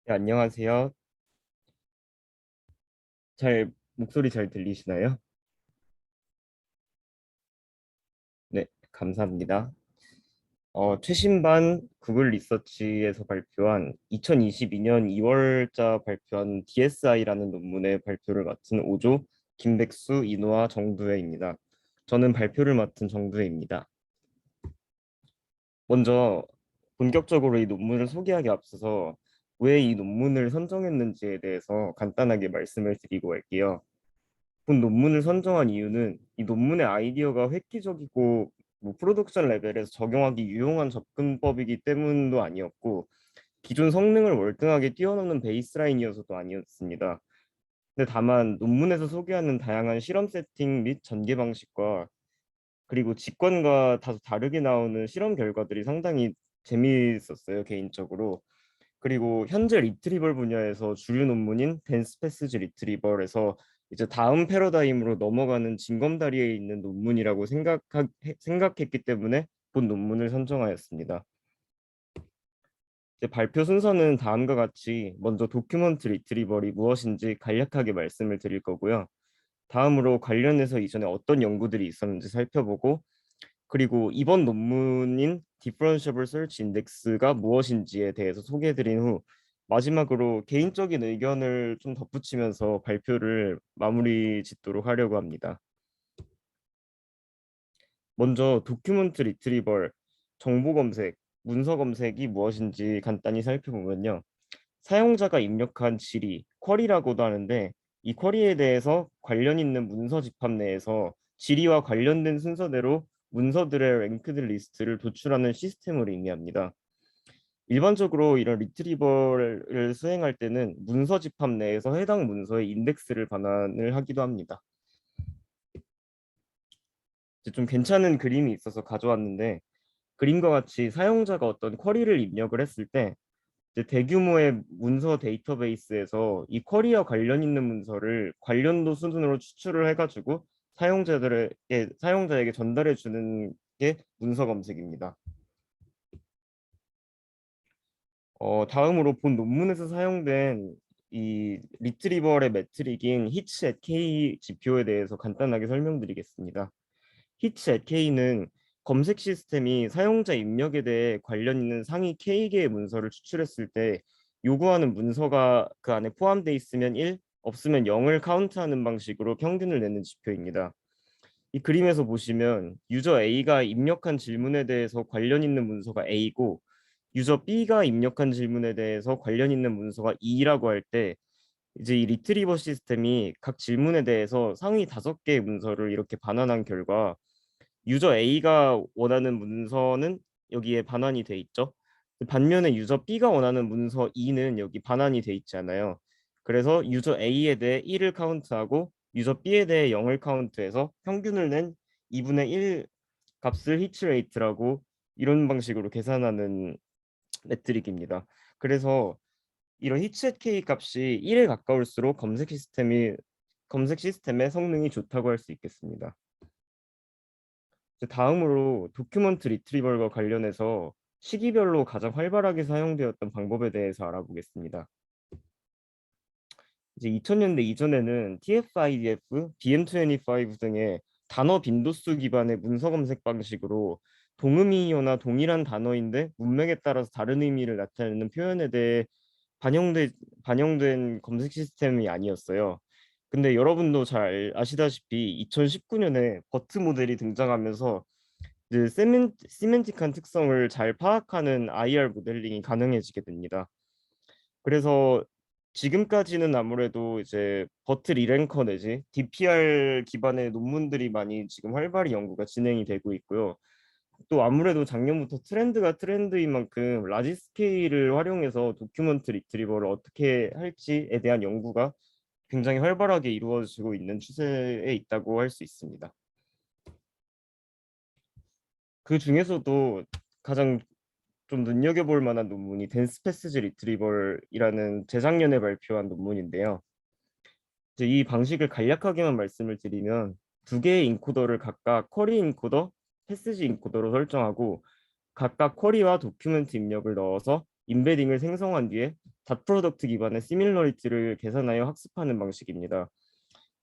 네, 안녕하세요. 목소리 잘 들리시나요? 네, 감사합니다. 최신반 구글 리서치에서 발표한 2022년 2월자 발표한 DSI라는 논문의 발표를 맡은 오조 김백수, 이노와 정두혜입니다. 저는 발표를 맡은 정두혜입니다. 먼저 본격적으로 이 논문을 소개하기 앞서서 왜 이 논문을 선정했는지에 대해서 간단하게 말씀을 드리고 갈게요. 본 논문을 선정한 이유는 이 논문의 아이디어가 획기적이고 프로덕션 레벨에서 적용하기 유용한 접근법이기 때문도 아니었고 기존 성능을 월등하게 뛰어넘는 베이스라인이어서도 아니었습니다. 근데 다만 논문에서 소개하는 다양한 실험 세팅 및 전개 방식과 그리고 직관과 다소 다르게 나오는 실험 결과들이 상당히 재미있었어요, 개인적으로. 그리고 현재 리트리벌 분야에서 주류 논문인 댄스 패스지 리트리벌에서 이제 다음 패러다임으로 넘어가는 징검다리에 있는 논문이라고 생각했기 때문에 본 논문을 선정하였습니다. 이제 발표 순서는 다음과 같이 먼저 도큐먼트 리트리벌이 무엇인지 간략하게 말씀을 드릴 거고요. 다음으로 관련해서 이전에 어떤 연구들이 있었는지 살펴보고, 그리고 이번 논문인 Differentiable Search Index가 무엇인지에 대해서 소개해드린 후 마지막으로 개인적인 의견을 좀 덧붙이면서 발표를 마무리 짓도록 하려고 합니다. 먼저 도큐먼트 리트리벌, 정보 검색, 문서 검색이 무엇인지 간단히 살펴보면요. 사용자가 입력한 질이 쿼리라고도 하는데 이 쿼리에 대해서 관련 있는 문서 집합 내에서 질의와 관련된 순서대로 문서들의 랭크드 리스트를 도출하는 시스템을 의미합니다. 일반적으로 이런 리트리버를 수행할 때는 문서 집합 내에서 해당 문서의 인덱스를 반환을 하기도 합니다. 이제 좀 괜찮은 그림이 있어서 가져왔는데 그림과 같이 사용자가 어떤 쿼리를 입력을 했을 때 이제 대규모의 문서 데이터베이스에서 이 쿼리와 관련 있는 문서를 관련도 순으로 추출을 해가지고 사용자에게 전달해 주는 게 문서 검색입니다. 다음으로 본 논문에서 사용된 이 리트리버의 매트릭인 hit at k 지표에 대해서 간단하게 설명드리겠습니다. hit at k는 검색 시스템이 사용자 입력에 대해 관련 있는 상위 K개의 문서를 추출했을 때 요구하는 문서가 그 안에 포함되어 있으면 1, 없으면 0을 카운트하는 방식으로 평균을 내는 지표입니다. 이 그림에서 보시면 유저 A가 입력한 질문에 대해서 관련 있는 문서가 A고 유저 B가 입력한 질문에 대해서 관련 있는 문서가 E라고 할 때 이제 이 리트리버 시스템이 각 질문에 대해서 상위 5개의 문서를 이렇게 반환한 결과 유저 A가 원하는 문서는 여기에 반환이 돼 있죠. 반면에 유저 B가 원하는 문서 E는 여기 반환이 돼 있지 않아요. 그래서 유저 A에 대해 1을 카운트하고 유저 B에 대해 0을 카운트해서 평균을 낸 2분의 1 값을 히트 레이트라고 이런 방식으로 계산하는 매트릭입니다. 그래서 이런 히트 K 값이 1에 가까울수록 검색 시스템의 성능이 좋다고 할 수 있겠습니다. 이제 다음으로 도큐먼트 리트리벌과 관련해서 시기별로 가장 활발하게 사용되었던 방법에 대해서 알아보겠습니다. 이제 2000년대 이전에는 TF-IDF, BM25 등의 단어 빈도수 기반의 문서 검색 방식으로 동의어나 동일한 단어인데 문맥에 따라서 다른 의미를 나타내는 표현에 대해 반영돼, 반영된 검색 시스템이 아니었어요. 근데 여러분도 잘 아시다시피 2019년에 버트 모델이 등장하면서 그 시멘틱한 특성을 잘 파악하는 IR 모델링이 가능해지게 됩니다. 그래서 지금까지는 아무래도 이제 버트 리랭커 내지 DPR 기반의 논문들이 많이 지금 활발히 연구가 진행이 되고 있고요. 또 아무래도 작년부터 트렌드가 트렌드인 만큼 라지 스케일을 활용해서 도큐먼트 리트리버를 어떻게 할지에 대한 연구가 굉장히 활발하게 이루어지고 있는 추세에 있다고 할 수 있습니다. 그 중에서도 가장 좀 눈여겨볼 만한 논문이 댄스 패스지 리트리벌이라는 재작년에 발표한 논문인데요. 이제 이 방식을 간략하게만 말씀을 드리면 두 개의 인코더를 각각 쿼리 인코더, 패스지 인코더로 설정하고 각각 쿼리와 도큐멘트 입력을 넣어서 임베딩을 생성한 뒤에 닷 프로덕트 기반의 시밀러리티를 계산하여 학습하는 방식입니다.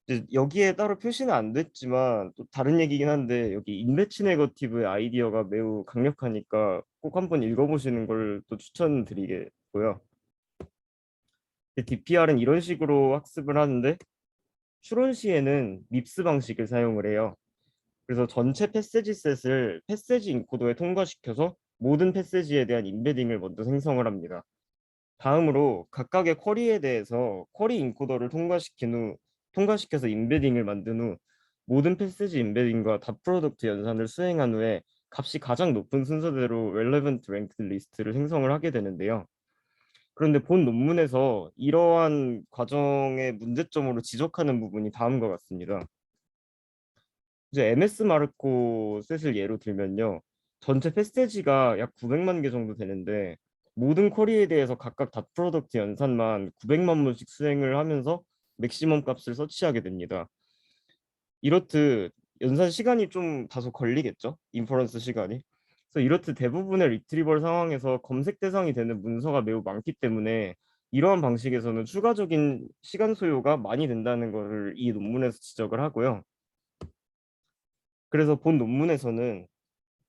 이제 여기에 따로 표시는 안 됐지만 또 다른 얘기긴 한데 여기 인배치 네거티브의 아이디어가 매우 강력하니까 꼭 한번 읽어보시는 걸 또 추천드리겠고요. DPR은 이런 식으로 학습을 하는데 추론 시에는 밉스 방식을 사용을 해요. 그래서 전체 패세지 셋을 패세지 인코더에 통과시켜서 모든 패세지에 대한 임베딩을 먼저 생성을 합니다. 다음으로 각각의 쿼리에 대해서 쿼리 인코더를 통과시켜서 임베딩을 만든 후 모든 패스지 임베딩과 닷 프로덕트 연산을 수행한 후에 값이 가장 높은 순서대로 relevant ranked 리스트를 생성을 하게 되는데요. 그런데 본 논문에서 이러한 과정의 문제점으로 지적하는 부분이 다음과 같습니다. 이제 MS 마르코 셋을 예로 들면요. 전체 패스지가 약 900만 개 정도 되는데 모든 쿼리에 대해서 각각 닷 프로덕트 연산만 900만 번씩 수행을 하면서 맥시멈 값을 서치하게 됩니다. 이렇듯 연산 시간이 좀 다소 걸리겠죠? 인퍼런스 시간이. 그래서 이렇듯 대부분의 리트리버 상황에서 검색 대상이 되는 문서가 매우 많기 때문에 이러한 방식에서는 추가적인 시간 소요가 많이 된다는 것을 이 논문에서 지적을 하고요. 그래서 본 논문에서는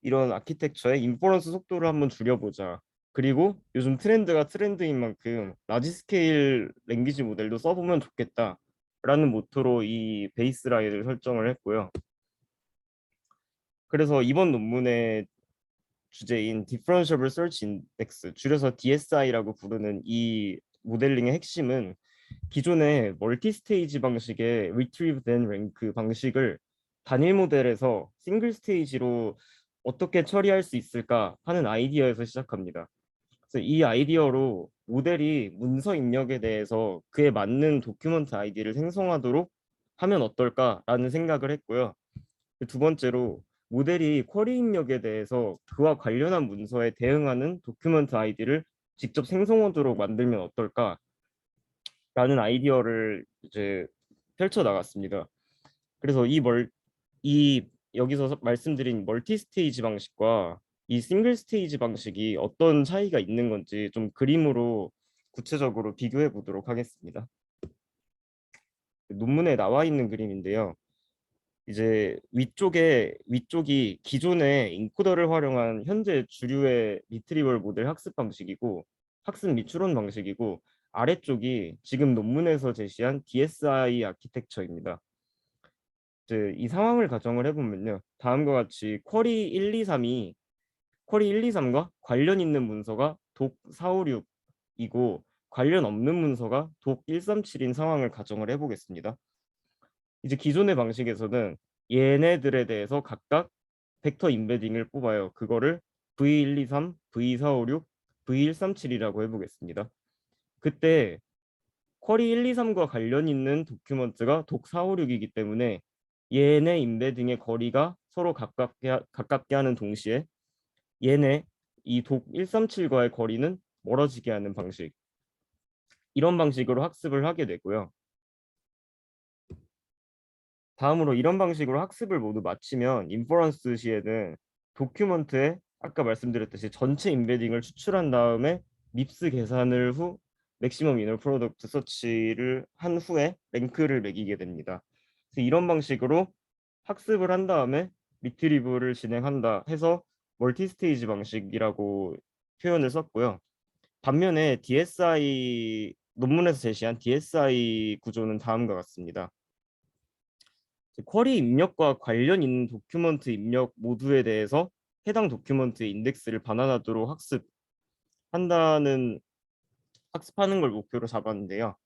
이런 아키텍처의 인퍼런스 속도를 한번 줄여보자. 그리고 요즘 트렌드가 트렌드인 만큼 라지 스케일 랭귀지 모델도 써보면 좋겠다라는 모토로 이 베이스라인을 설정을 했고요. 그래서 이번 논문의 주제인 Differentiable Search Index, 줄여서 DSI라고 부르는 이 모델링의 핵심은 기존의 멀티 스테이지 방식의 Retrieve then Rank 방식을 단일 모델에서 싱글 스테이지로 어떻게 처리할 수 있을까 하는 아이디어에서 시작합니다. 그래서 이 아이디어로 모델이 문서 입력에 대해서 그에 맞는 도큐먼트 아이디를 생성하도록 하면 어떨까라는 생각을 했고요. 두 번째로 모델이 쿼리 입력에 대해서 그와 관련한 문서에 대응하는 도큐먼트 아이디를 직접 생성하도록 만들면 어떨까라는 아이디어를 이제 펼쳐 나갔습니다. 그래서 이 여기서 말씀드린 멀티 스테이지 방식과 이 싱글 스테이지 방식이 어떤 차이가 있는 건지 좀 그림으로 구체적으로 비교해 보도록 하겠습니다. 논문에 나와 있는 그림인데요. 이제 위쪽이 기존의 인코더를 활용한 현재 주류의 리트리버 모델 학습 방식이고 학습 및 추론 방식이고 아래쪽이 지금 논문에서 제시한 DSI 아키텍처입니다. 이제 이 상황을 가정을 해보면요. 다음과 같이 쿼리 1, 2, 3과 관련 있는 문서가 독 456이고 관련 없는 문서가 독 137인 상황을 가정을 해보겠습니다. 이제 기존의 방식에서는 얘네들에 대해서 각각 벡터 임베딩을 뽑아요. 그거를 V123, V456, V137이라고 해보겠습니다. 그때 쿼리 1, 2, 3과 관련 있는 도큐먼트가 독 456이기 때문에 얘네 임베딩의 거리가 서로 가깝게 하는 동시에 얘네 이 독 137과의 거리는 멀어지게 하는 방식. 이런 방식으로 학습을 하게 되고요. 다음으로 이런 방식으로 학습을 모두 마치면 인퍼런스 시에는 도큐먼트에 아까 말씀드렸듯이 전체 임베딩을 추출한 다음에 밉스 계산을 후 맥시멈 이너 프로덕트 서치를 한 후에 랭크를 매기게 됩니다. 그래서 이런 방식으로 학습을 한 다음에 리트리브를 진행한다 해서 멀티 스테이지 방식이라고 표현을 썼고요. 반면에 DSI 논문에서 제시한 DSI 구조는 다음과 같습니다. 쿼리 입력과 관련 있는 도큐먼트 입력 모두에 대해서 해당 도큐먼트의 인덱스를 반환하도록 학습하는 걸 목표로 잡았는데요.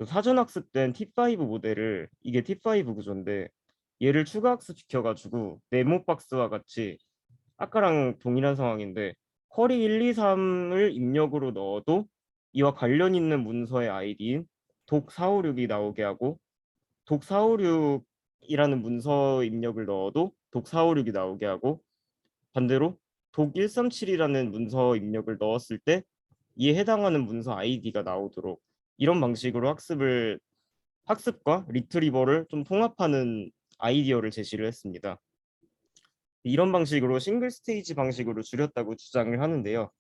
사전 학습된 T5 모델을 이게 T5 구조인데 얘를 추가 학습시켜가지고 네모 박스와 같이 아까랑 동일한 상황인데 쿼리 1, 2, 3을 입력으로 넣어도 이와 관련 있는 문서의 아이디인 독456이 나오게 하고 독456이라는 문서 입력을 넣어도 독456이 나오게 하고 반대로 독137이라는 문서 입력을 넣었을 때 이에 해당하는 문서 아이디가 나오도록 이런 방식으로 학습과 리트리버를 좀 통합하는 아이디어를 제시를 했습니다. 이런 방식으로 싱글 스테이지 방식으로 줄였다고 주장을 하는데요.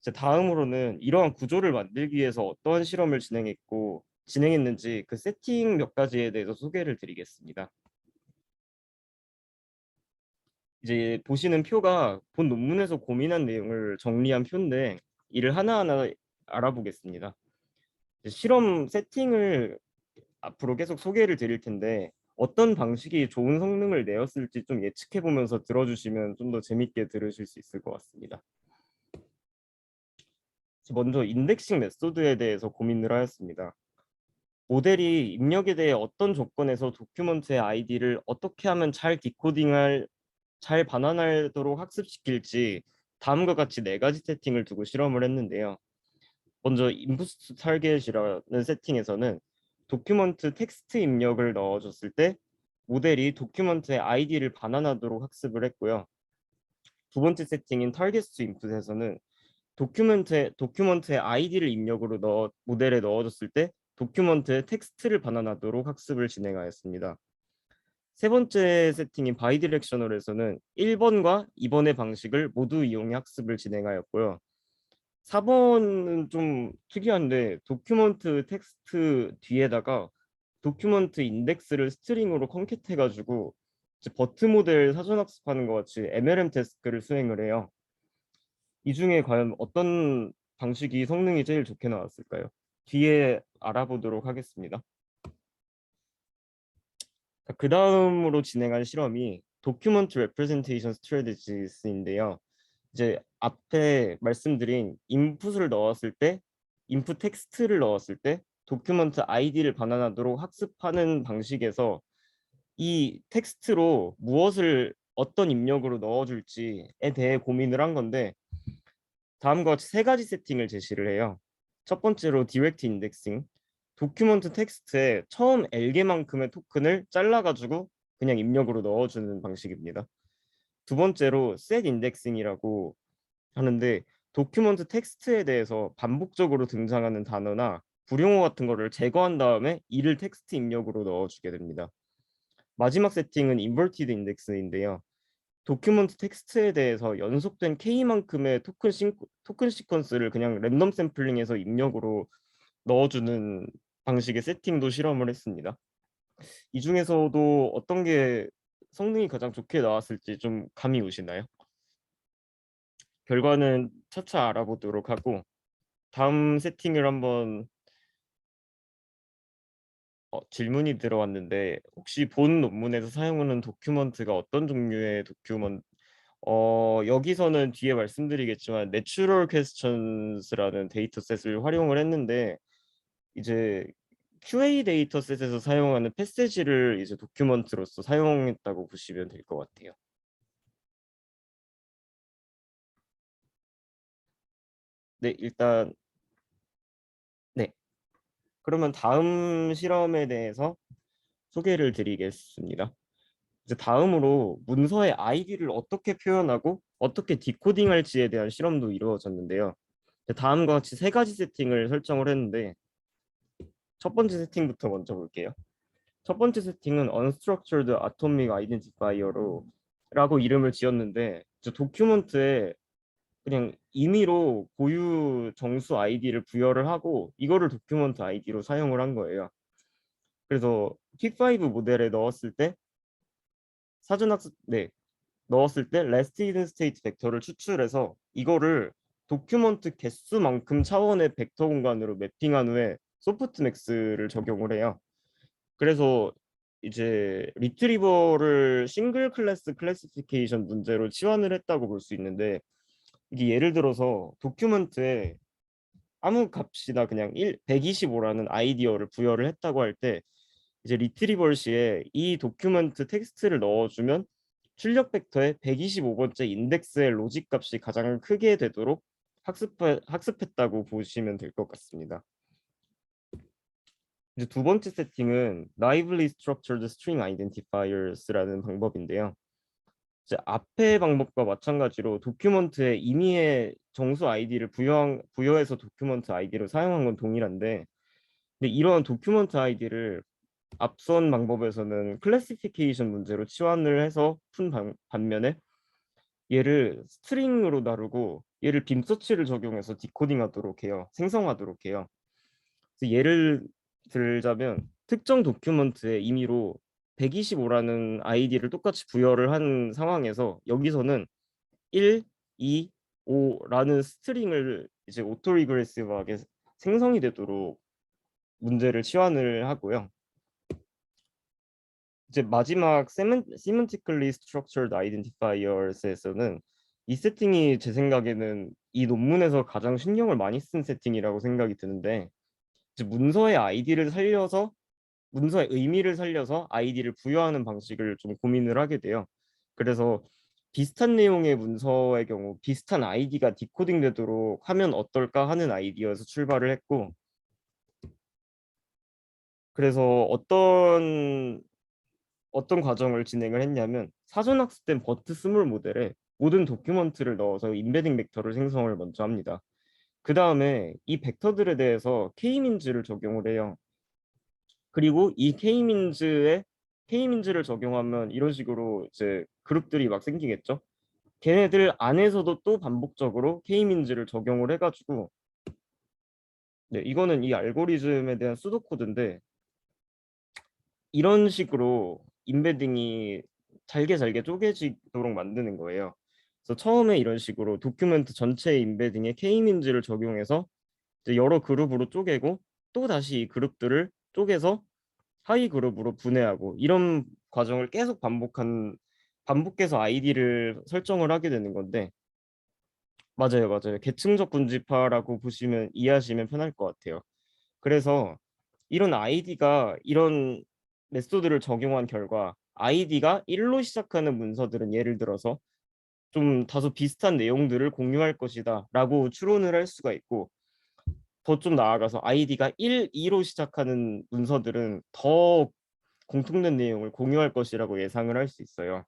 이제 다음으로는 이러한 구조를 만들기 위해서 어떤 실험을 진행했는지 그 세팅 몇 가지에 대해서 소개를 드리겠습니다. 이제 보시는 표가 본 논문에서 고민한 내용을 정리한 표인데 이를 하나하나 알아보겠습니다. 실험 세팅을 앞으로 계속 소개를 드릴 텐데 어떤 방식이 좋은 성능을 내었을지 좀 예측해 보면서 들어주시면 좀 더 재밌게 들으실 수 있을 것 같습니다. 먼저 인덱싱 메소드에 대해서 고민을 하였습니다. 모델이 입력에 대해 어떤 조건에서 도큐먼트의 아이디를 어떻게 하면 잘 반환하도록 학습시킬지 다음과 같이 네 가지 세팅을 두고 실험을 했는데요. 먼저 인풋 타겟이라는 세팅에서는 도큐먼트 텍스트 입력을 넣어줬을 때 모델이 도큐먼트의 아이디를 반환하도록 학습을 했고요. 두 번째 세팅인 타겟 투 인풋에서는 도큐먼트의 아이디를 모델에 넣어줬을 때 도큐먼트의 텍스트를 반환하도록 학습을 진행하였습니다. 세 번째 세팅인 바이디렉셔널에서는 1번과 2번의 방식을 모두 이용해 학습을 진행하였고요. 4번은 좀 특이한데 도큐먼트 텍스트 뒤에다가 도큐먼트 인덱스를 스트링으로 컨캣해가지고 버트 모델 사전 학습하는 것 같이 MLM 태스크를 수행을 해요. 이 중에 과연 어떤 방식이 성능이 제일 좋게 나왔을까요? 뒤에 알아보도록 하겠습니다. 그 다음으로 진행한 실험이 도큐먼트 레프레젠테이션 스트래티지스인데요. 이제 앞에 말씀드린 인풋 텍스트를 넣었을 때 도큐먼트 아이디를 반환하도록 학습하는 방식에서 이 텍스트로 어떤 입력으로 넣어줄지에 대해 고민을 한 건데 다음과 같이 세 가지 세팅을 제시를 해요. 첫 번째로 디렉트 인덱싱, 도큐먼트 텍스트에 처음 엘게만큼의 토큰을 잘라가지고 그냥 입력으로 넣어주는 방식입니다. 두 번째로 셋 인덱싱이라고 하는데 도큐먼트 텍스트에 대해서 반복적으로 등장하는 단어나 불용어 같은 거를 제거한 다음에 이를 텍스트 입력으로 넣어주게 됩니다. 마지막 세팅은 인버티드 인덱스인데요. 도큐먼트 텍스트에 대해서 연속된 K만큼의 토큰 시퀀스를 그냥 랜덤 샘플링해서 입력으로 넣어주는 방식의 세팅도 실험을 했습니다. 이 중에서도 어떤 게 성능이 가장 좋게 나왔을지 좀 감이 오시나요? 결과는 차차 알아보도록 하고 다음 세팅을 한번 질문이 들어왔는데 혹시 본 논문에서 사용하는 도큐먼트가 어떤 종류의 여기서는 뒤에 말씀드리겠지만 내추럴 퀘스천스라는 데이터셋을 활용을 했는데 이제 QA 데이터셋에서 사용하는 패세지를 이제 도큐먼트로서 사용했다고 보시면 될 것 같아요. 네, 일단 네. 그러면 다음 실험에 대해서 소개를 드리겠습니다. 이제 다음으로 문서의 아이디를 어떻게 표현하고 어떻게 디코딩할지에 대한 실험도 이루어졌는데요. 다음과 같이 세 가지 세팅을 설정을 했는데 첫 번째 세팅부터 먼저 볼게요. 첫 번째 세팅은 Unstructured Atomic Identifier로 라고 이름을 지었는데 저 도큐먼트에 그냥 임의로 고유 정수 아이디를 부여를 하고 이거를 도큐먼트 아이디로 사용을 한 거예요. 그래서 T5 모델에 넣었을 때 last hidden state 벡터를 추출해서 이거를 도큐먼트 개수만큼 차원의 벡터 공간으로 매핑한 후에 소프트맥스를 적용을 해요. 그래서 이제 리트리버를 싱글 클래스 클래시피케이션 문제로 치환을 했다고 볼 수 있는데 이게 예를 들어서 도큐먼트에 아무 값이나 그냥 125라는 아이디어를 부여를 했다고 할 때 이제 리트리버 시에 이 도큐먼트 텍스트를 넣어주면 출력 벡터의 125번째 인덱스의 로직 값이 가장 크게 되도록 학습했다고 보시면 될 것 같습니다. 이제 두 번째 세팅은 Naively Structured String Identifiers라는 방법인데요. 이제 앞의 방법과 마찬가지로 도큐먼트에 임의의 정수 아이디를 부여해서 도큐먼트 아이디로 사용한 건 동일한데 근데 이러한 도큐먼트 아이디를 앞선 방법에서는 클래시피케이션 문제로 치환을 해서 반면에 얘를 스트링으로 다루고 얘를 빔서치를 적용해서 디코딩하도록 해요. 생성하도록 해요. 그래서 예를 들자면 특정 도큐먼트에 임의로 125라는 아이디를 똑같이 부여를 한 상황에서 여기서는 1, 2, 5라는 스트링을 이제 오토 리그레시브하게 생성이 되도록 문제를 치환을 하고요. 이제 마지막 semantically structured identifiers에서는 이 세팅이 제 생각에는 이 논문에서 가장 신경을 많이 쓴 세팅이라고 생각이 드는데, 이제 문서의 아이디를 살려서 문서의 의미를 살려서 아이디를 부여하는 방식을 좀 고민을 하게 돼요. 그래서 비슷한 내용의 문서의 경우 비슷한 아이디가 디코딩 되도록 하면 어떨까 하는 아이디어에서 출발을 했고, 그래서 어떤 과정을 진행을 했냐면 사전 학습된 버트 스몰 모델에 모든 도큐먼트를 넣어서 임베딩 벡터를 생성을 먼저 합니다. 그 다음에 이 벡터들에 대해서 K민즈를 적용을 해요. 그리고 이 K민즈를 적용하면 이런 식으로 이제 그룹들이 막 생기겠죠. 걔네들 안에서도 또 반복적으로 K민즈를 적용을 해가지고, 네, 이거는 이 알고리즘에 대한 수도 코드인데 이런 식으로 임베딩이 잘게 잘게 쪼개지도록 만드는 거예요. 그래서 처음에 이런 식으로 도큐멘트 전체의 임베딩에 K민즈를 적용해서 이제 여러 그룹으로 쪼개고 또 다시 이 그룹들을 쪼개서 하위 그룹으로 분해하고 이런 과정을 계속 반복해서 아이디를 설정을 하게 되는 건데, 맞아요, 맞아요. 계층적 군집화라고 보시면 이해하시면 편할 것 같아요. 그래서 이런 메소드를 적용한 결과 아이디가 1로 시작하는 문서들은 예를 들어서 좀 다소 비슷한 내용들을 공유할 것이다 라고 추론을 할 수가 있고, 더 좀 나아가서 아이디가 1, 2로 시작하는 문서들은 더 공통된 내용을 공유할 것이라고 예상을 할 수 있어요.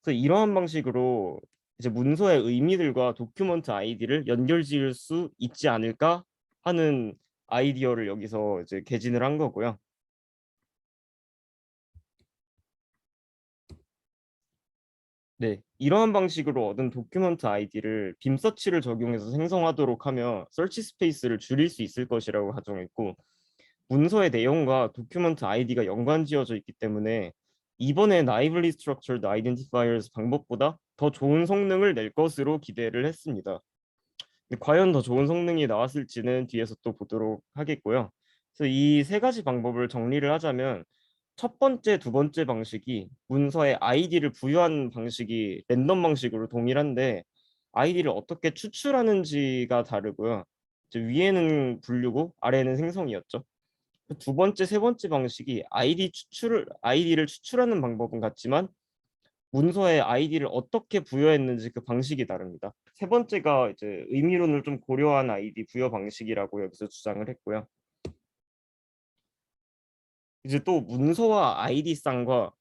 그래서 이러한 방식으로 이제 문서의 의미들과 도큐먼트 아이디를 연결 지을 수 있지 않을까 하는 아이디어를 여기서 이제 개진을 한 거고요. 네, 이러한 방식으로 얻은 도큐먼트 아이디를 빔 서치를 적용해서 생성하도록 하며 서치 스페이스를 줄일 수 있을 것이라고 가정했고, 문서의 내용과 도큐먼트 아이디가 연관지어져 있기 때문에 이번에 naively structured identifiers 방법보다 더 좋은 성능을 낼 것으로 기대를 했습니다. 근데 과연 더 좋은 성능이 나왔을지는 뒤에서 또 보도록 하겠고요. 그래서 이 세 가지 방법을 정리를 하자면, 첫 번째, 두 번째 방식이 문서에 아이디를 부여하는 방식이 랜덤 방식으로 동일한데 아이디를 어떻게 추출하는지가 다르고요. 이제 위에는 분류고 아래는 생성이었죠. 두 번째, 세 번째 방식이 아이디를 추출하는 방법은 같지만 문서에 아이디를 어떻게 부여했는지 그 방식이 다릅니다. 세 번째가 이제 의미론을 좀 고려한 아이디 부여 방식이라고 여기서 주장을 했고요. 이제 또 문서와 아이디 쌍과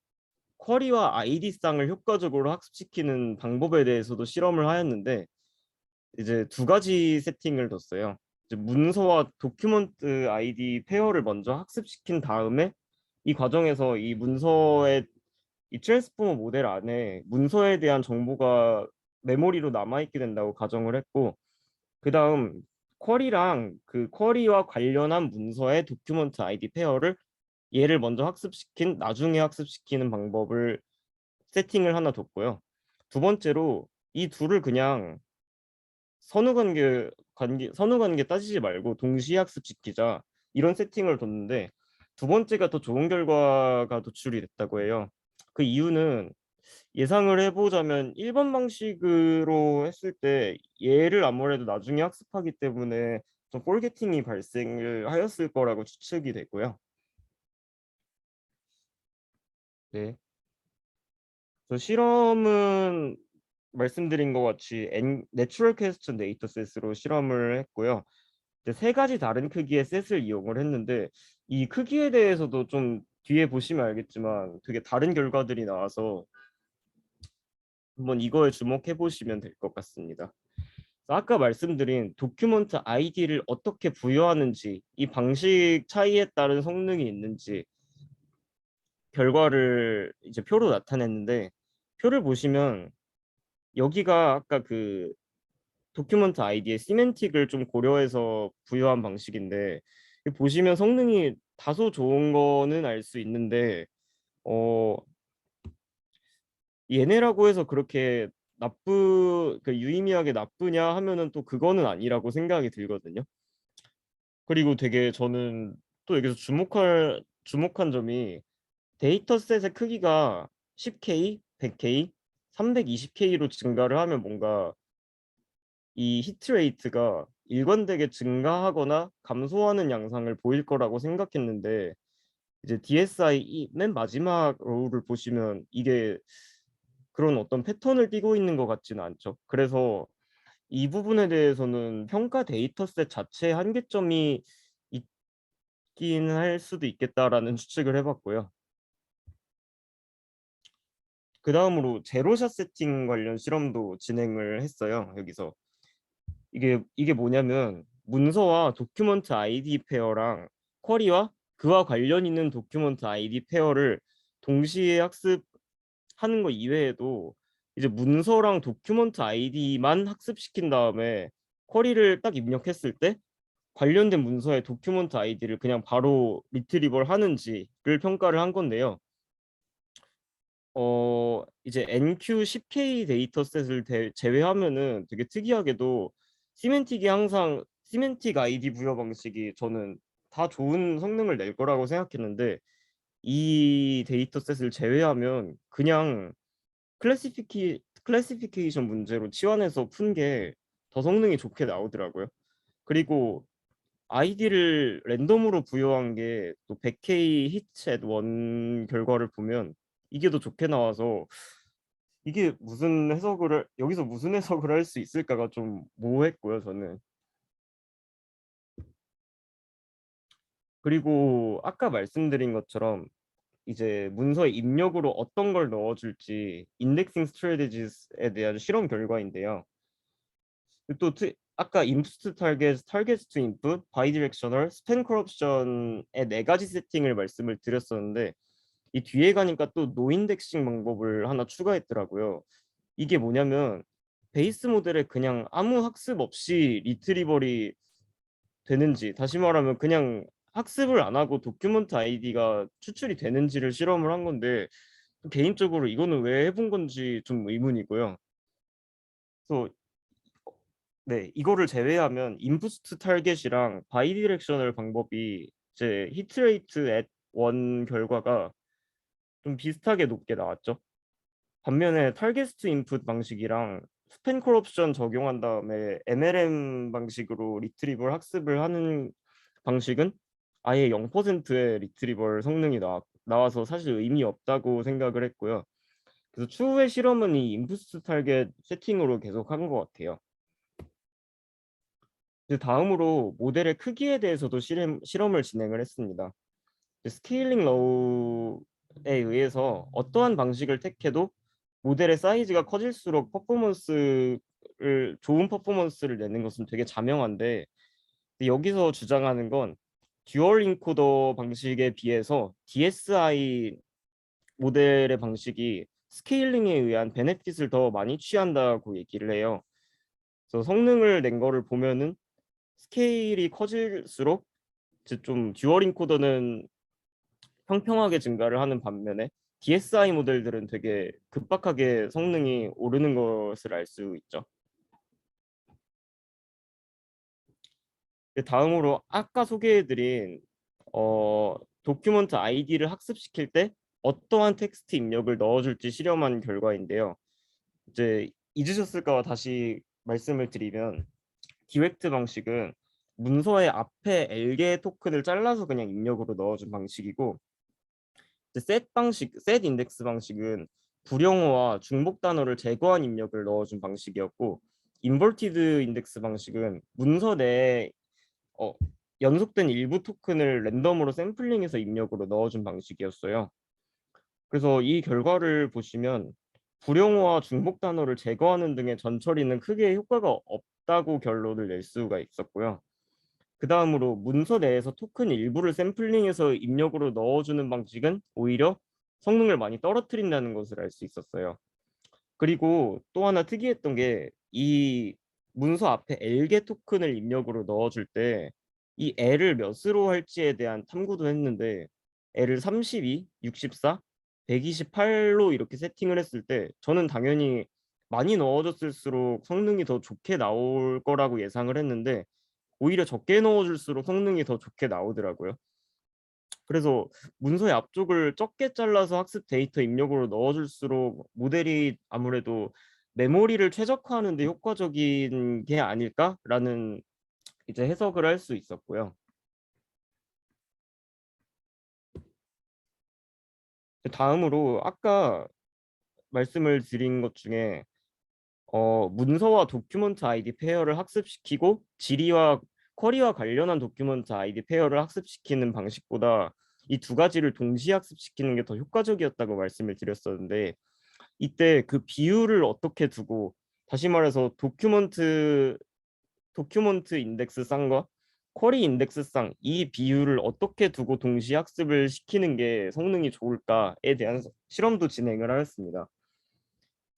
쿼리와 아이디 쌍을 효과적으로 학습시키는 방법에 대해서도 실험을 하였는데 이제 두 가지 세팅을 뒀어요. 이제 문서와 도큐먼트 아이디 페어를 먼저 학습시킨 다음에 이 과정에서 이 문서의 이 트랜스포머 모델 안에 문서에 대한 정보가 메모리로 남아있게 된다고 가정을 했고, 그 다음 쿼리랑 그 쿼리와 관련한 문서의 도큐먼트 아이디 페어를 얘를 먼저 학습시킨 나중에 학습시키는 방법을 세팅을 하나 뒀고요. 두 번째로 이 둘을 그냥 선후 관계 따지지 말고 동시에 학습시키자 이런 세팅을 뒀는데 두 번째가 더 좋은 결과가 도출이 됐다고 해요. 그 이유는 예상을 해보자면 1번 방식으로 했을 때 얘를 아무래도 나중에 학습하기 때문에 좀 폴게팅이 발생을 하였을 거라고 추측이 되고요. 네. 그 실험은 말씀드린 것 같이 내추럴 퀘스천 데이터셋으로 실험을 했고요. 이제 세 가지 다른 크기의 셋을 이용을 했는데 이 크기에 대해서도 좀 뒤에 보시면 알겠지만 되게 다른 결과들이 나와서 한번 이거에 주목해 보시면 될 것 같습니다. 아까 말씀드린 도큐먼트 아이디를 어떻게 부여하는지 이 방식 차이에 따른 성능이 있는지 결과를 이제 표로 나타냈는데, 표를 보시면 여기가 아까 그 도큐먼트 아이디의 시멘틱을 좀 고려해서 부여한 방식인데 보시면 성능이 다소 좋은 거는 알 수 있는데 어 얘네라고 해서 그렇게 유의미하게 나쁘냐 하면은 또 그거는 아니라고 생각이 들거든요. 그리고 되게 저는 또 여기서 주목한 점이 데이터셋의 크기가 10K, 100K, 320K로 증가를 하면 뭔가 이 히트레이트가 일관되게 증가하거나 감소하는 양상을 보일 거라고 생각했는데 이제 DSI 맨 마지막 로우를 보시면 이게 그런 어떤 패턴을 띠고 있는 것 같지는 않죠. 그래서 이 부분에 대해서는 평가 데이터셋 자체의 한계점이 있긴 할 수도 있겠다라는 추측을 해봤고요. 그 다음으로 제로샷 세팅 관련 실험도 진행을 했어요. 여기서 이게 뭐냐면 문서와 도큐먼트 아이디 페어랑 쿼리와 그와 관련 있는 도큐먼트 아이디 페어를 동시에 학습하는 거 이외에도 이제 문서랑 도큐먼트 아이디만 학습시킨 다음에 쿼리를 딱 입력했을 때 관련된 문서의 도큐먼트 아이디를 그냥 바로 리트리벌 하는지를 평가를 한 건데요. 이제 NQ10K 데이터셋을 제외하면은 되게 특이하게도 시멘틱 아이디 부여 방식이 저는 다 좋은 성능을 낼 거라고 생각했는데 이 데이터셋을 제외하면 그냥 클래시피케이션 문제로 치환해서 푼 게 더 성능이 좋게 나오더라고요. 그리고 아이디를 랜덤으로 부여한 게 또 100K 히트챗 원 결과를 보면 이게 더 좋게 나와서 이게 여기서 무슨 해석을 할 수 있을까가 좀 모호했고요, 저는. 그리고 아까 말씀드린 것처럼 이제 문서의 입력으로 어떤 걸 넣어줄지 인덱싱 스트래티지에 대한 실험 결과인데요. 아까 인풋 타겟 투 인풋, 바이디렉셔널, 스팬 커럽션의 네 가지 세팅을 말씀을 드렸었는데 이 뒤에 가니까 또 노인덱싱 방법을 하나 추가했더라고요. 이게 뭐냐면 베이스 모델에 그냥 아무 학습 없이 리트리버리 되는지, 다시 말하면 그냥 학습을 안 하고 도큐먼트 아이디가 추출이 되는지를 실험을 한 건데 개인적으로 이거는 왜 해본 건지 좀 의문이고요. 그래서 네, 이거를 제외하면 인부스트 타겟이랑 바이디렉셔널 방법이 이제 히트레이트 앳 원 결과가 좀 비슷하게 높게 나왔죠. 반면에 타겟 인풋 방식이랑 스팬 콜옵션 적용한 다음에 MLM 방식으로 리트리벌 학습을 하는 방식은 아예 0%의 리트리벌 성능이 나와서 사실 의미 없다고 생각을 했고요. 그래서 추후의 실험은 이 인부스트 타겟 세팅으로 계속 한 것 같아요. 이제 다음으로 모델의 크기에 대해서도 실험을 진행을 했습니다. 스케일링 러우에 의해서 어떠한 방식을 택해도 모델의 사이즈가 커질수록 좋은 퍼포먼스를 내는 것은 되게 자명한데 여기서 주장하는 건 듀얼 인코더 방식에 비해서 DSI 모델의 방식이 스케일링에 의한 베네핏을 더 많이 취한다고 얘기를 해요. 그래서 성능을 낸 거를 보면은 스케일이 커질수록 이제 좀 듀얼 인코더는 평평하게 증가를 하는 반면에 DSI 모델들은 되게 급박하게 성능이 오르는 것을 알 수 있죠. 다음으로 아까 소개해드린 도큐먼트 아이디를 학습시킬 때 어떠한 텍스트 입력을 넣어줄지 실험한 결과인데요. 이제 잊으셨을까 봐 다시 말씀을 드리면 디렉트 방식은 문서의 앞에 L개 토큰을 잘라서 그냥 입력으로 넣어준 방식이고 셋 인덱스 방식은 불용어와 중복 단어를 제거한 입력을 넣어준 방식이었고 인버티드 인덱스 방식은 문서 내에 어, 연속된 일부 토큰을 랜덤으로 샘플링해서 입력으로 넣어준 방식이었어요. 그래서 이 결과를 보시면 불용어와 중복 단어를 제거하는 등의 전처리는 크게 효과가 없다고 결론을 낼 수가 있었고요. 그 다음으로 문서 내에서 토큰 일부를 샘플링해서 입력으로 넣어주는 방식은 오히려 성능을 많이 떨어뜨린다는 것을 알 수 있었어요. 그리고 또 하나 특이했던 게 이 문서 앞에 L개 토큰을 입력으로 넣어줄 때 이 L을 몇으로 할지에 대한 탐구도 했는데 L을 32, 64, 128로 이렇게 세팅을 했을 때 저는 당연히 많이 넣어줬을수록 성능이 더 좋게 나올 거라고 예상을 했는데 오히려 적게 넣어줄수록 성능이 더 좋게 나오더라고요. 그래서 문서의 앞쪽을 적게 잘라서 학습 데이터 입력으로 넣어줄수록 모델이 아무래도 메모리를 최적화하는 데 효과적인 게 아닐까라는 이제 해석을 할 수 있었고요. 다음으로 아까 말씀을 드린 것 중에 문서와 도큐먼트 아이디 페어를 학습시키고 지리와 쿼리와 관련한 도큐먼트 아이디 페어를 학습시키는 방식보다 이 두 가지를 동시에 학습시키는 게 더 효과적이었다고 말씀을 드렸었는데 이때 그 비율을 어떻게 두고 다시 말해서 도큐먼트 인덱스 쌍과 쿼리 인덱스 쌍 이 비율을 어떻게 두고 동시에 학습을 시키는 게 성능이 좋을까에 대한 실험도 진행을 하였습니다.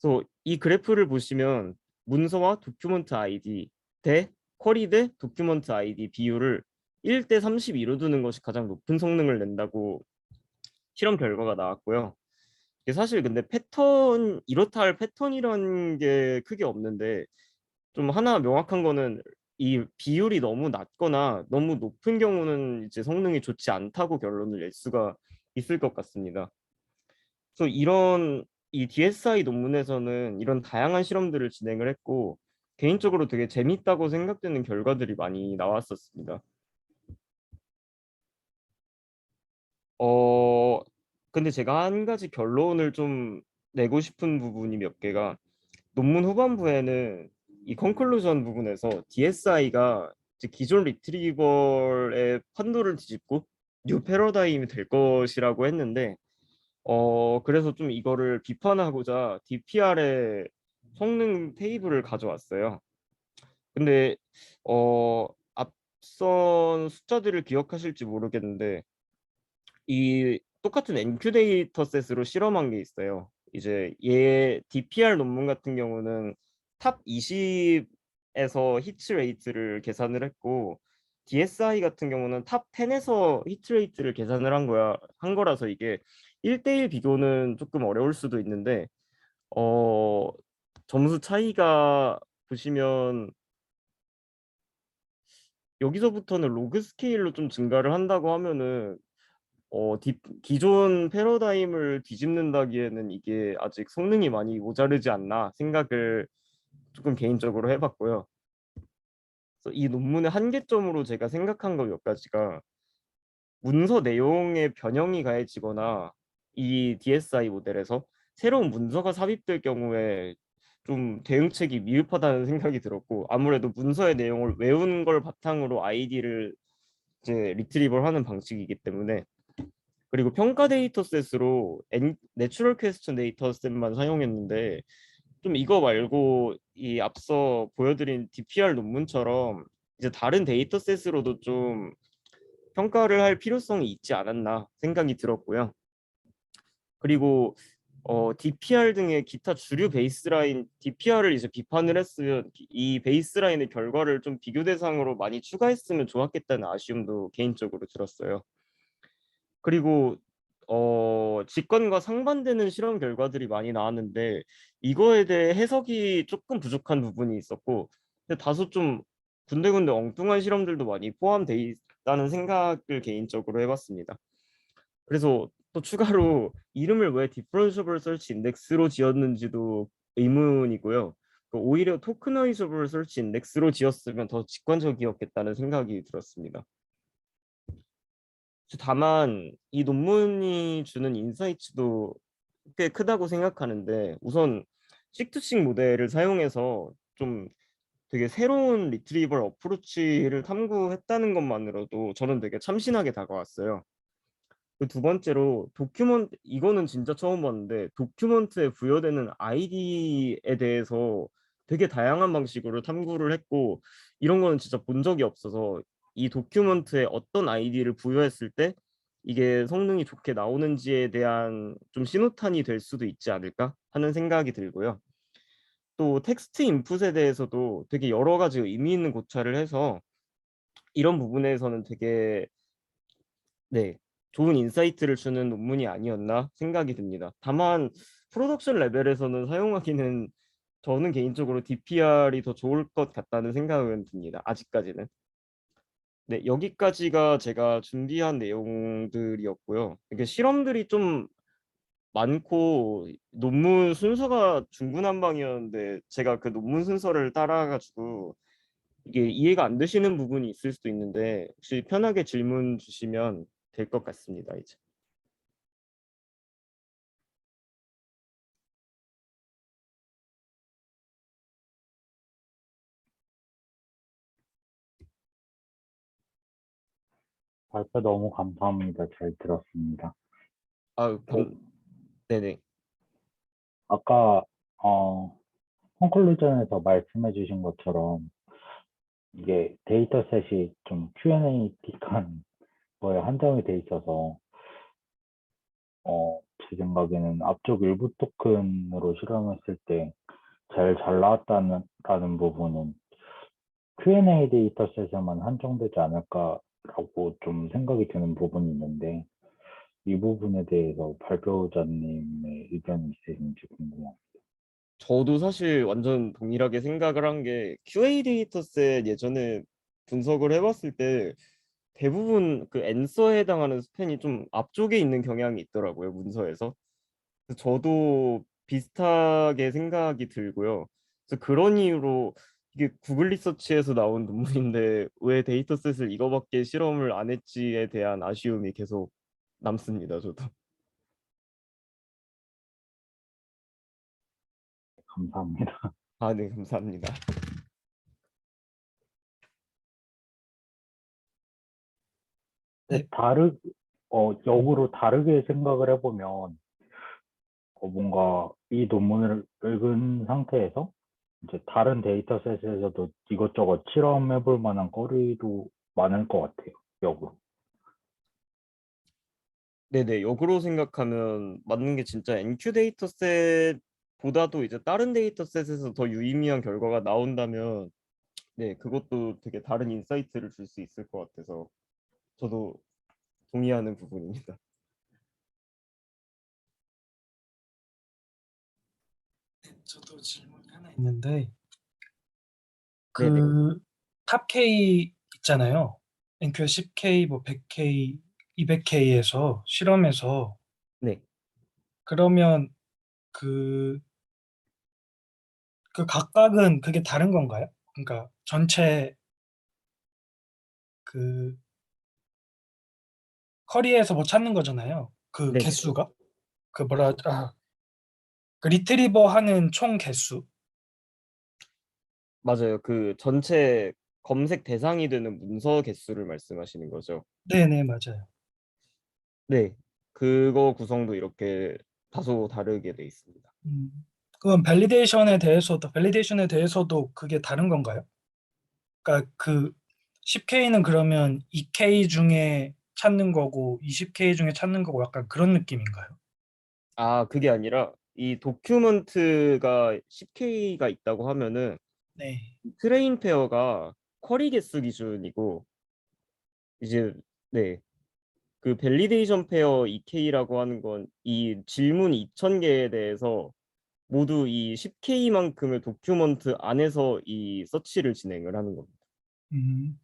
그래서 이 그래프를 보시면 문서와 도큐먼트 아이디 대 쿼리 대 도큐먼트 아이디 비율을 1대 32로 두는 것이 가장 높은 성능을 낸다고 실험 결과가 나왔고요. 이게 사실 근데 이렇다 할 패턴이라는 게 크게 없는데 좀 하나 명확한 거는 이 비율이 너무 낮거나 너무 높은 경우는 이제 성능이 좋지 않다고 결론을 낼 수가 있을 것 같습니다. 그래서 이런 이 DSI 논문에서는 이런 다양한 실험들을 진행을 했고 개인적으로 되게 재밌다고 생각되는 결과들이 많이 나왔었습니다. 어 근데 제가 한 가지 결론을 좀 내고 싶은 부분이 몇 개가 논문 후반부에는 이 컨클루전 부분에서 DSI가 기존 리트리버의 판도를 뒤집고 뉴 패러다임이 될 것이라고 했는데 그래서 좀 이거를 비판하고자 DPR의 성능 테이블을 가져왔어요. 근데 앞선 숫자들을 기억하실지 모르겠는데 이 똑같은 NQ 데이터 셋으로 실험한 게 있어요. 이제 얘 DPR 논문 같은 경우는 탑 20에서 히트 레이트를 계산을 했고 DSI 같은 경우는 탑 10에서 히트 레이트를 계산을 한 거라서 이게 1대1 비교는 조금 어려울 수도 있는데 어 점수 차이가 보시면 여기서부터는 로그 스케일로 좀 증가를 한다고 하면은 기존 패러다임을 뒤집는다기에는 이게 아직 성능이 많이 모자르지 않나 생각을 조금 개인적으로 해봤고요. 그래서 이 논문의 한계점으로 제가 생각한 거 몇 가지가 문서 내용에 변형이 가해지거나 이 DSI 모델에서 새로운 문서가 삽입될 경우에 좀 대응책이 미흡하다는 생각이 들었고 아무래도 문서의 내용을 외운 걸 바탕으로 아이디를 이제 리트리버를 하는 방식이기 때문에 그리고 평가 데이터셋으로 내추럴 퀘스천 데이터셋만 사용했는데 좀 이거 말고 이 앞서 보여드린 DPR 논문처럼 이제 다른 데이터셋으로도 좀 평가를 할 필요성이 있지 않았나 생각이 들었고요. 그리고 DPR 등의 기타 주류 베이스라인 DPR을 이제 비판을 했으면 이 베이스라인의 결과를 좀 비교 대상으로 많이 추가했으면 좋았겠다는 아쉬움도 개인적으로 들었어요. 그리고 직관과 상반되는 실험 결과들이 많이 나왔는데 이거에 대해 해석이 조금 부족한 부분이 있었고 근데 다소 좀 군데군데 엉뚱한 실험들도 많이 포함돼 있다는 생각을 개인적으로 해봤습니다. 그래서 또 추가로 이름을 왜 디퍼런셔블 서치 인덱스로 지었는지도 의문이고요. 오히려 토크너이저블 서치 인덱스로 지었으면 더 직관적이었겠다는 생각이 들었습니다. 다만 이 논문이 주는 인사이트도 꽤 크다고 생각하는데 우선 식투식 모델을 사용해서 좀 되게 새로운 리트리버 어프로치를 탐구했다는 것만으로도 저는 되게 참신하게 다가왔어요. 그 두 번째로 이거는 진짜 처음 봤는데 도큐먼트에 부여되는 아이디에 대해서 되게 다양한 방식으로 탐구를 했고 이런 거는 진짜 본 적이 없어서 이 도큐먼트에 어떤 아이디를 부여했을 때 이게 성능이 좋게 나오는지에 대한 좀 신호탄이 될 수도 있지 않을까 하는 생각이 들고요. 또 텍스트 인풋에 대해서도 되게 여러 가지 의미 있는 고찰을 해서 이런 부분에서는 되게 네, 좋은 인사이트를 주는 논문이 아니었나 생각이 듭니다. 다만 프로덕션 레벨에서는 사용하기는 저는 개인적으로 DPR이 더 좋을 것 같다는 생각은 듭니다. 아직까지는. 네, 여기까지가 제가 준비한 내용들이었고요. 이게 실험들이 좀 많고 논문 순서가 중구난방이었는데 제가 그 논문 순서를 따라가지고 이게 이해가 안 되시는 부분이 있을 수도 있는데 혹시 편하게 질문 주시면 될 것 같습니다, 이제. 발표 너무 감사합니다. 잘 들었습니다. 아, 저 네네. 아까 콘클루전에서 말씀해 주신 것처럼 이게 데이터셋이 좀 Q&A틱한 거에 한정이 돼 있어서 제 생각에는 앞쪽 일부 토큰으로 실험했을 때 제일 잘 나왔다는 부분은 Q&A 데이터셋에만 한정되지 않을까라고 좀 생각이 드는 부분이 있는데 이 부분에 대해서 발표자님의 의견이 있으신지 궁금합니다. 저도 사실 완전 동일하게 생각을 한 게 QA 데이터셋 예전에 분석을 해봤을 때 대부분 그 앤서에 해당하는 스팬이 좀 앞쪽에 있는 경향이 있더라고요, 문서에서. 그래서 저도 비슷하게 생각이 들고요. 그래서 그런 이유로 이게 구글 리서치에서 나온 논문인데 왜 데이터셋을 이거밖에 실험을 안 했지에 대한 아쉬움이 계속 남습니다, 저도. 감사합니다. 아, 네, 감사합니다. 근데 네, 역으로 다르게 생각을 해보면, 뭔가 이 논문을 읽은 상태에서 이제 다른 데이터셋에서도 이것저것 실험해볼 만한 거리도 많을 것 같아요. 역으로. 네네. 역으로 생각하면 맞는 게 진짜 NQ 데이터셋보다도 이제 다른 데이터셋에서 더 유의미한 결과가 나온다면 네, 그것도 되게 다른 인사이트를 줄 수 있을 것 같아서 저도 동의하는 부분입니다. 저도 질문이 하나 있는데 네네. 그 탑 K 있잖아요. NQ 10K, 뭐 100K, 200K에서 실험해서 네. 그러면 그, 그 각각은 그게 다른 건가요? 그러니까 전체 그 커리에서 뭐 찾는 거잖아요. 그 네네. 개수가 그 뭐라 그 리트리버 하는 총 개수. 맞아요. 그 전체 검색 대상이 되는 문서 개수를 말씀하시는 거죠. 네네 맞아요. 네. 그거 구성도 이렇게 다소 다르게 돼 있습니다. 음, 그건 밸리데이션에 대해서도 그게 다른 건가요? 그러니까 그 10K는 그러면 2K 중에 찾는 거고 20K 중에 찾는 거고 약간 그런 느낌인가요? 아, 그게 아니라 이 도큐먼트가 10K가 있다고 하면은 네. 트레인 페어가 쿼리 개수 기준이고 이제 네. 그 밸리데이션 페어 2K라고 하는 건 이 질문 2000개에 대해서 모두 이 10K만큼의 도큐먼트 안에서 이 서치를 진행을 하는 겁니다. 음.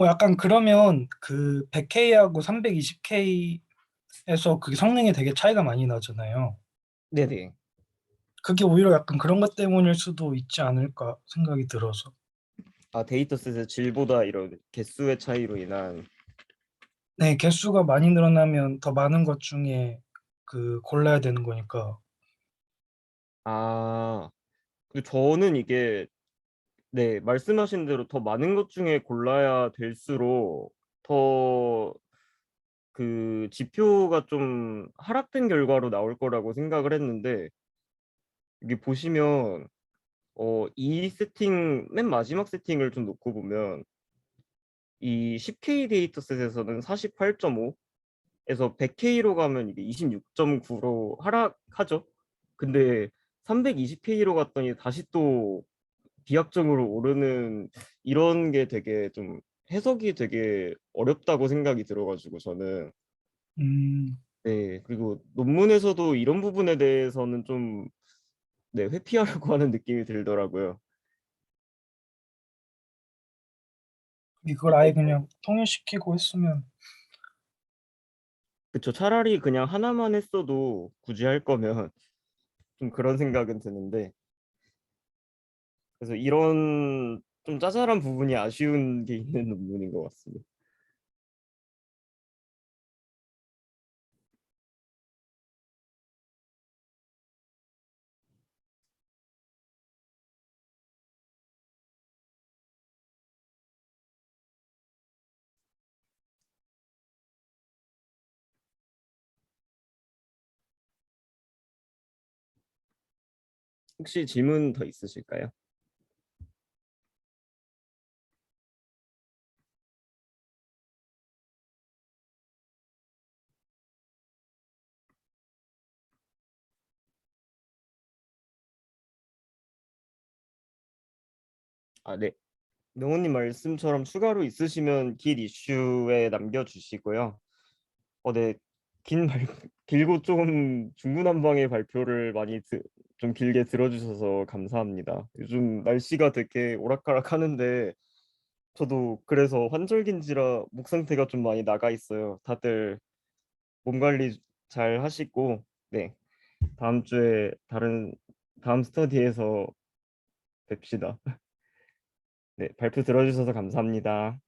약간 그러면 그 100K하고 320K에서 그게 성능이 되게 차이가 많이 나잖아요. 네네. 그게 오히려 약간 그런 것 때문일 수도 있지 않을까 생각이 들어서. 아, 데이터셋의 질보다 이런 개수의 차이로 인한 네, 개수가 많이 늘어나면 더 많은 것 중에 그 골라야 되는 거니까. 아, 그 저는 이게 네, 말씀하신 대로 더 많은 것 중에 골라야 될수록 더 그 지표가 좀 하락된 결과로 나올 거라고 생각을 했는데 이게 보시면 이 세팅 맨 마지막 세팅을 좀 놓고 보면 이 10K 데이터셋에서는 48.5에서 100K로 가면 이게 26.9로 하락하죠. 근데 320K로 갔더니 다시 또 비약정으로 오르는 이런 게 되게 좀 해석이 되게 어렵다고 생각이 들어가지고 저는. 음, 네, 그리고 논문에서도 이런 부분에 대해서는 좀 네, 회피하려고 하는 느낌이 들더라고요. 이걸 아예 그냥 통일시키고 했으면. 그쵸. 차라리 그냥 하나만 했어도 굳이 할 거면 좀 그런 생각은 드는데, 그래서 이런 좀 짜잘한 부분이 아쉬운 게 있는 논문인 것 같습니다. 혹시 질문 더 있으실까요? 아, 네. 명호님 말씀처럼 추가로 있으시면 길 이슈에 남겨주시고요. 네. 길고 좀 중구난방의 발표를 많이 좀 길게 들어주셔서 감사합니다. 요즘 날씨가 되게 오락가락하는데 저도 그래서 환절기인지라 목 상태가 좀 많이 나가 있어요. 다들 몸 관리 잘 하시고, 네. 다음 주에 다음 스터디에서 뵙시다. 네, 발표 들어주셔서 감사합니다.